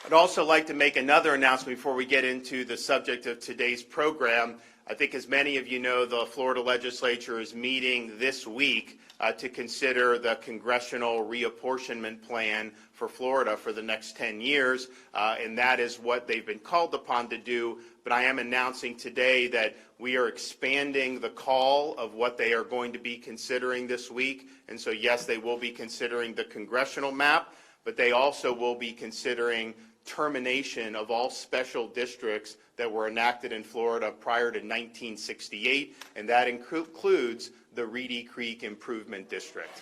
I'd also like to make another announcement before we get into the subject of today's program. I think as many of you know, the Florida legislature is meeting this week to consider the congressional reapportionment plan for Florida for the next 10 years, and that is what they've been called upon to do. But I am announcing today that we are expanding the call of what they are going to be considering this week. And so, yes, they will be considering the congressional map, but they also will be considering termination of all special districts that were enacted in Florida prior to 1968, and that includes the Reedy Creek Improvement District.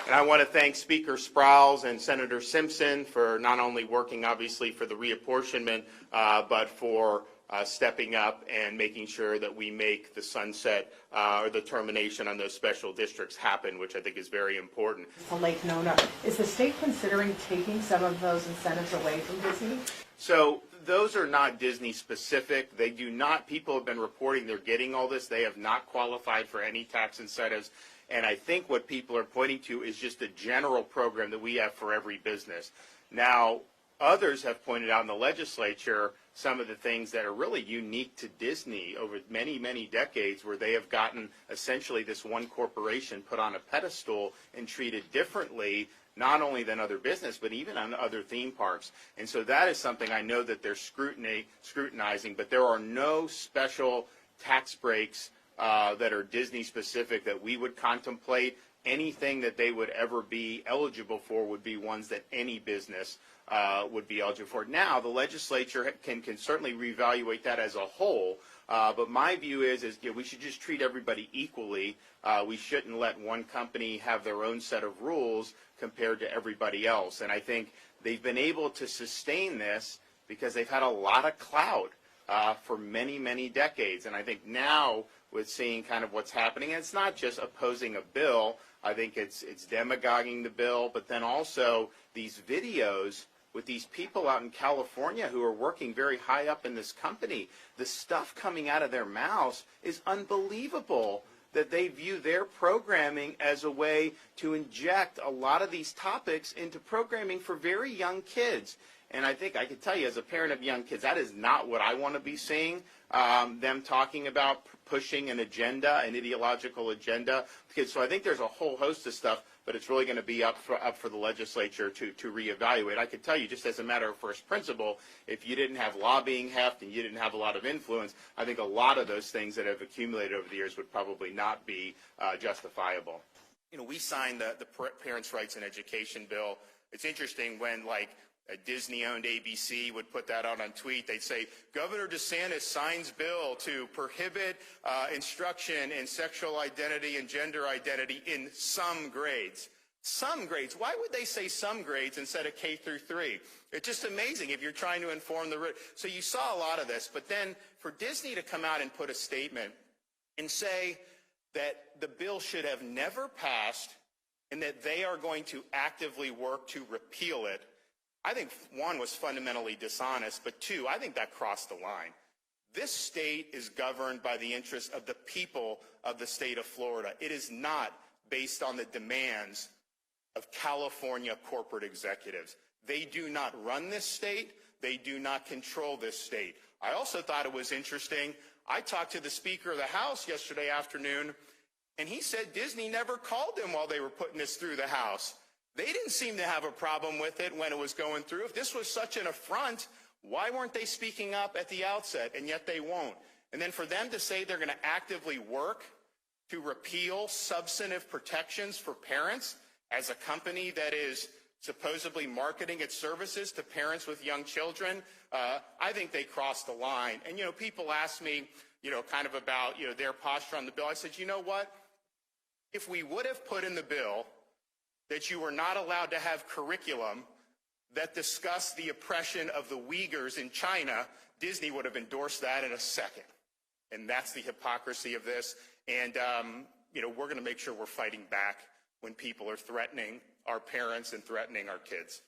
And I want to thank Speaker Sprowls and Senator Simpson for not only working, obviously, for the reapportionment, but for stepping up and making sure that we make the sunset or the termination on those special districts happen, which I think is very important. To Lake Nona, is the state considering taking some of those incentives away from Disney? So those are not Disney specific. They do not, people have been reporting they're getting all this. They have not qualified for any tax incentives. And I think what people are pointing to is just a general program that we have for every business. Now, others have pointed out in the legislature some of the things that are really unique to Disney over many, many decades, where they have gotten essentially this one corporation put on a pedestal and treated differently, not only than other business, but even on other theme parks. And so that is something I know that they're scrutinizing, but there are no special tax breaks that are Disney specific that we would contemplate. Anything that they would ever be eligible for would be ones that any business would be eligible for. Now, the legislature can certainly reevaluate that as a whole, but my view is we should just treat everybody equally. We shouldn't let one company have their own set of rules compared to everybody else. And I think they've been able to sustain this because they've had a lot of clout for many, many decades. And I think now, with seeing kind of what's happening, and it's not just opposing a bill, I think it's demagoguing the bill, but then also these videos with these people out in California who are working very high up in this company. The stuff coming out of their mouths is unbelievable, that they view their programming as a way to inject a lot of these topics into programming for very young kids. And I think I can tell you, as a parent of young kids, that is not what I want to be seeing, them talking about pushing an agenda, an ideological agenda. So I think there's a whole host of stuff, but it's really going to be up for the legislature to reevaluate. I could tell you, just as a matter of first principle, if you didn't have lobbying heft and you didn't have a lot of influence, I think a lot of those things that have accumulated over the years would probably not be justifiable. You know, we signed the Parents' Rights in Education bill. It's interesting when, like, a Disney-owned ABC would put that out on tweet. They'd say, Governor DeSantis signs bill to prohibit instruction in sexual identity and gender identity in some grades. Some grades. Why would they say some grades instead of K through 3? It's just amazing if you're trying to inform the... So you saw a lot of this. But then for Disney to come out and put a statement and say that the bill should have never passed and that they are going to actively work to repeal it, I think, one, was fundamentally dishonest, but two, I think that crossed the line. This state is governed by the interests of the people of the state of Florida. It is not based on the demands of California corporate executives. They do not run this state. They do not control this state. I also thought it was interesting. I talked to the Speaker of the House yesterday afternoon, and he said Disney never called him while they were putting this through the House. They didn't seem to have a problem with it when it was going through. If this was such an affront, why weren't they speaking up at the outset? And yet they won't. And then for them to say they're going to actively work to repeal substantive protections for parents as a company that is supposedly marketing its services to parents with young children, I think they crossed the line. And, people ask me, kind of about, their posture on the bill. I said, you know what? If we would have put in the bill that you were not allowed to have curriculum that discussed the oppression of the Uyghurs in China, Disney would have endorsed that in a second. And that's the hypocrisy of this. And, we're going to make sure we're fighting back when people are threatening our parents and threatening our kids.